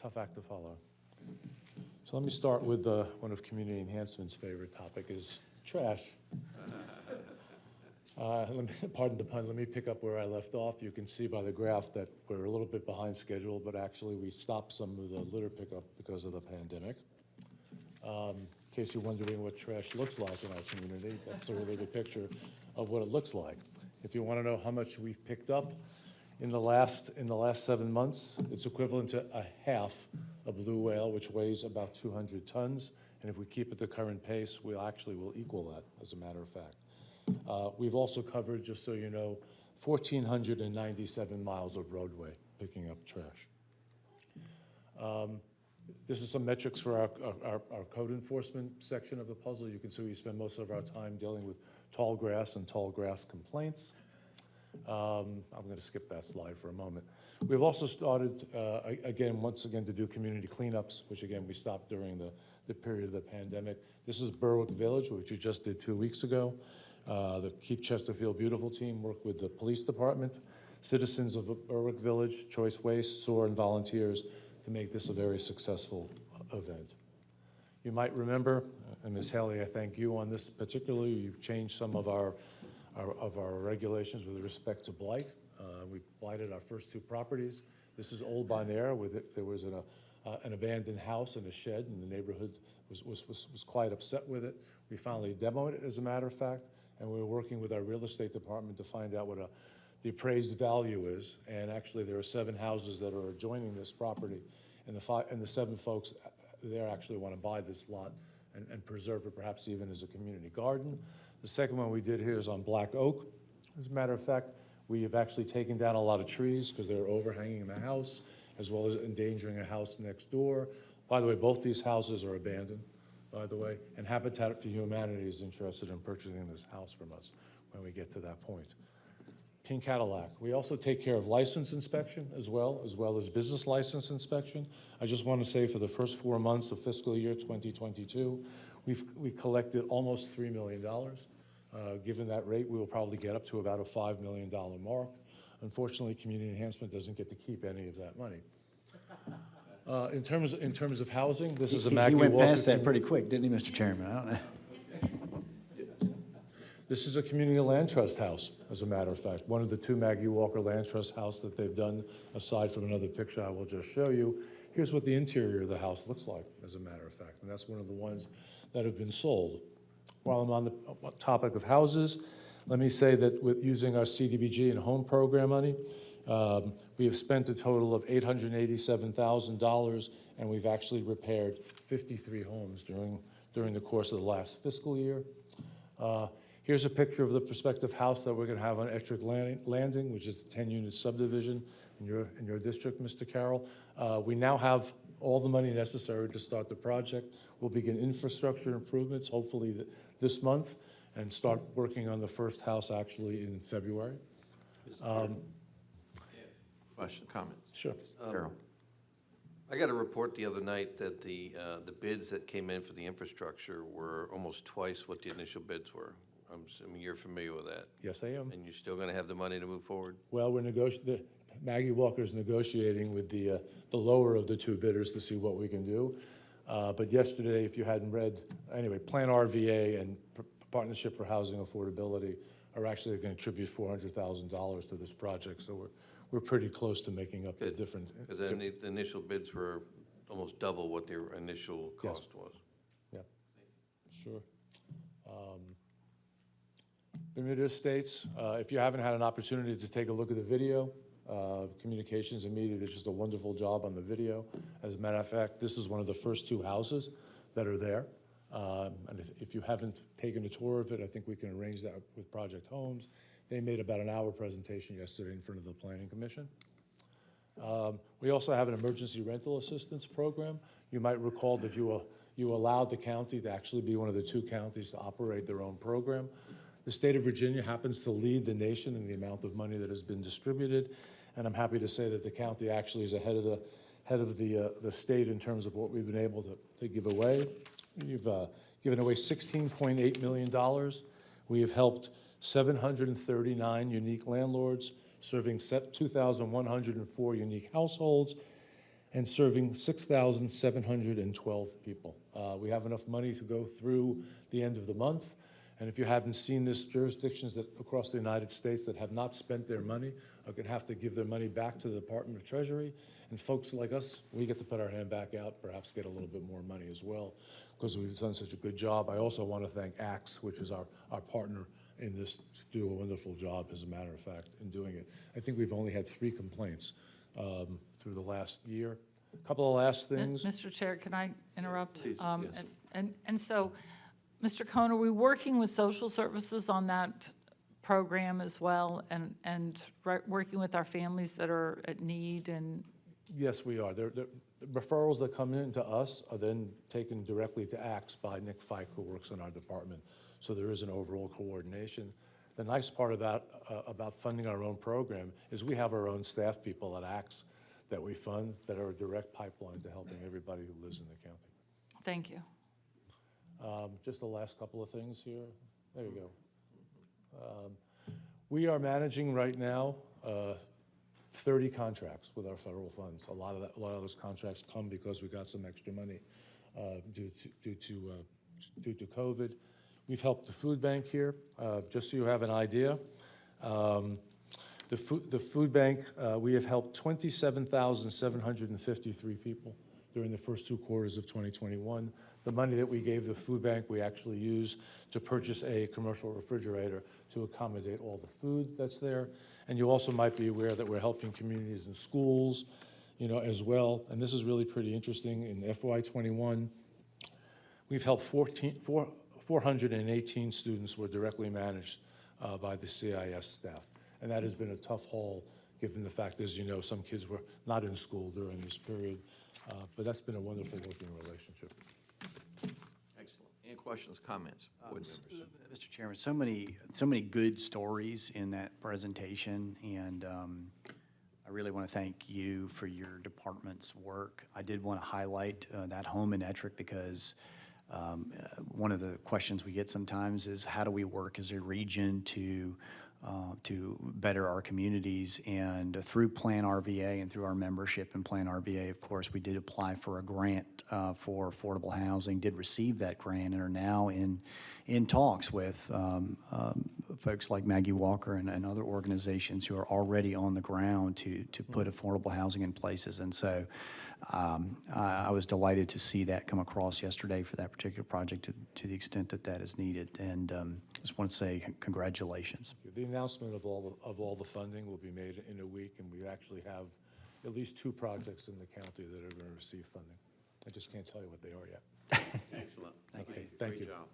tough act to follow. So let me start with one of Community Enhancement's favorite topic is trash. Pardon the pun, let me pick up where I left off. You can see by the graph that we're a little bit behind schedule, but actually we stopped some of the litter pickup because of the pandemic. In case you're wondering what trash looks like in our community, that's a really good picture of what it looks like. If you want to know how much we've picked up in the last 7 months, it's equivalent to a half a blue whale, which weighs about 200 tons. And if we keep at the current pace, we actually will equal that, as a matter of fact. We've also covered, just so you know, 1,497 miles of roadway picking up trash. This is some metrics for our code enforcement section of the puzzle. You can see we spend most of our time dealing with tall grass and tall grass complaints. I'm going to skip that slide for a moment. We've also started, once again, to do community cleanups, which again, we stopped during the period of the pandemic. This is Berwick Village, which we just did 2 weeks ago. The Keep Chesterfield Beautiful team worked with the police department, citizens of Berwick Village, Choice Waste, SOAR, and volunteers to make this a very successful event. You might remember, and Ms. Haley, I thank you on this particularly, you've changed some of our regulations with respect to blight. We blighted our first 2 properties. This is Old Bonaire, where there was an abandoned house and a shed, and the neighborhood was quite upset with it. We finally demoed it, as a matter of fact, and we were working with our real estate department to find out what the appraised value is. And actually, there are 7 houses that are adjoining this property, and the 7 folks there actually want to buy this lot and preserve it, perhaps even as a community garden. The second one we did here is on Black Oak. As a matter of fact, we have actually taken down a lot of trees because they're overhanging the house, as well as endangering a house next door. By the way, both these houses are abandoned, by the way, and Habitat for Humanity is interested in purchasing this house from us when we get to that point. Pink Cadillac. We also take care of license inspection as well as business license inspection. I just want to say for the first 4 months of fiscal year 2022, we collected almost $3 million. Given that rate, we will probably get up to about a $5 million mark. Unfortunately, Community Enhancement doesn't get to keep any of that money. In terms of housing, this is a Maggie Walker. He went past that pretty quick, didn't he, Mr. Chairman? I don't know. This is a community land trust house, as a matter of fact. One of the 2 Maggie Walker Land Trust house that they've done, aside from another picture I will just show you. Here's what the interior of the house looks like, as a matter of fact, and that's one of the ones that have been sold. While I'm on the topic of houses, let me say that with using our CDBG and home program money, we have spent a total of $887,000, and we've actually repaired 53 homes during the course of the last fiscal year. Here's a picture of the prospective house that we're going to have on Ettrick Landing, which is a 10-unit subdivision in your district, Mr. Carroll. We now have all the money necessary to start the project. We'll begin infrastructure improvements, hopefully this month, and start working on the first house actually in February. Question, comments? Sure. Carol. I got a report the other night that the bids that came in for the infrastructure were almost twice what the initial bids were. I'm assuming you're familiar with that. Yes, I am. And you're still going to have the money to move forward? Well, Maggie Walker's negotiating with the lower of the 2 bidders to see what we can do. But yesterday, if you hadn't read, anyway, Plan RVA and Partnership for Housing Affordability are actually going to contribute $400,000 to this project. So we're pretty close to making up the different. Because then the initial bids were almost double what their initial cost was. Yeah, sure. Bermuda Estates, if you haven't had an opportunity to take a look at the video, Communications and Media did just a wonderful job on the video. As a matter of fact, this is one of the first 2 houses that are there. And if you haven't taken a tour of it, I think we can arrange that with Project Homes. They made about an hour presentation yesterday in front of the Planning Commission. We also have an emergency rental assistance program. You might recall that you allowed the county to actually be one of the 2 counties to operate their own program. The state of Virginia happens to lead the nation in the amount of money that has been distributed, and I'm happy to say that the county actually is ahead of the state in terms of what we've been able to give away. We've given away $16.8 million. We have helped 739 unique landlords, serving 2,104 unique households, and serving 6,712 people. We have enough money to go through the end of the month. And if you haven't seen this, jurisdictions that across the United States that have not spent their money are going to have to give their money back to the Department of Treasury. And folks like us, we get to put our hand back out, perhaps get a little bit more money as well, because we've done such a good job. I also want to thank ACTS, which is our partner in this, do a wonderful job, as a matter of fact, in doing it. I think we've only had 3 complaints through the last year. A couple of last things. Mr. Chair, can I interrupt? Please, yes. And so, Mr. Cohn, are we working with social services on that program as well, and working with our families that are at need? And Yes, we are. The referrals that come in to us are then taken directly to ACTS by Nick Fike, who works in our department. So there is an overall coordination. The nice part about funding our own program is we have our own staff people at ACTS that we fund that are a direct pipeline to helping everybody who lives in the county. thank you. Just the last couple of things here. There you go. We are managing right now 30 contracts with our federal funds. A lot of those contracts come because we got some extra money due to COVID. We've helped the food bank here, just so you have an idea. The food bank, we have helped 27,753 people during the first 2 quarters of 2021. The money that we gave the food bank, we actually used to purchase a commercial refrigerator to accommodate all the food that's there. And you also might be aware that we're helping communities and schools, as well. And this is really pretty interesting. In FY21, we've helped 418 students were directly managed by the CIS staff. And that has been a tough haul, given the fact, as you know, some kids were not in school during this period. But that's been a wonderful working relationship. Excellent. Any questions, comments, board members? Mr. Chairman, so many good stories in that presentation, and I really want to thank you for your department's work. I did want to highlight that home in Ettrick, because one of the questions we get sometimes is, how do we work as a region to better our communities? And through Plan RVA and through our membership in Plan RVA, of course, we did apply for a grant for affordable housing, did receive that grant, and are now in talks with folks like Maggie Walker and other organizations who are already on the ground to put affordable housing in places. And so I was delighted to see that come across yesterday for that particular project to the extent that that is needed. And just want to say congratulations. The announcement of all the funding will be made in a week, and we actually have at least 2 projects in the county that are going to receive funding. I just can't tell you what they are yet. Excellent. Thank you. Okay, Thank great you. job.